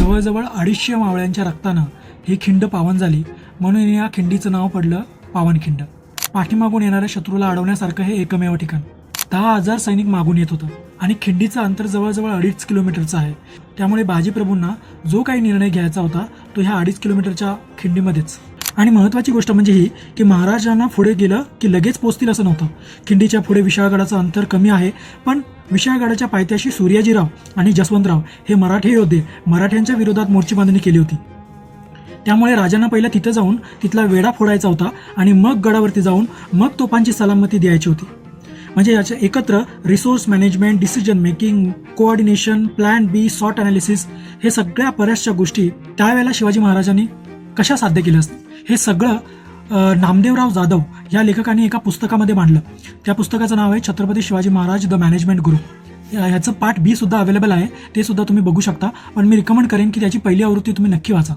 जवळजवळ 250 मावळ्यांच्या रक्तानं ही खिंड पावन झाली, म्हणून या खिंडीचं नाव पडलं पावनखिंड. पाठीमागून येणाऱ्या शत्रूला अडवण्यासारखं हे एकमेव ठिकाण. 10,000 सैनिक मागून येत होतं आणि खिंडीचं अंतर जवळजवळ 2.5 किलोमीटरचं आहे. त्यामुळे बाजीप्रभूंना जो काही निर्णय घ्यायचा होता तो ह्या 2.5 किलोमीटरच्या खिंडीमध्येच. आणि महत्त्वाची गोष्ट म्हणजे ही की महाराजांना पुढे गेलं की लगेच पोचतील असं नव्हतं. खिंडीच्या पुढे विशाळगडाचं अंतर कमी आहे, पण विशाळगडाच्या पायथ्याशी सूर्याजीराव आणि जसवंतराव हे मराठी योद्धे मराठ्यांच्या विरोधात मोर्ची बांधणी केली होती. त्यामुळे राजांना पहिलं तिथं जाऊन तिथला वेढा फोडायचा होता आणि मग गडावरती जाऊन मग तोफांची सलामती द्यायची होती. म्हणजे याच्या एकत्र resource management, decision making, coordination, plan B, सॉट अनालिसिस हे सगळ्या बऱ्याचशा गोष्टी त्यावेळेला शिवाजी महाराजांनी कशा साध्य केल्या असतील हे सगळं नामदेवराव जाधव या लेखकाने एका पुस्तकामध्ये मांडलं. त्या पुस्तकाचं नाव आहे छत्रपती शिवाजी महाराज द मॅनेजमेंट गुरु. ह्याचं पार्ट बी सुद्धा अवेलेबल आहे, ते सुद्धा तुम्ही बघू शकता. पण मी रिकमेंड करेन की त्याची पहिली आवृत्ती तुम्ही नक्की वाचा.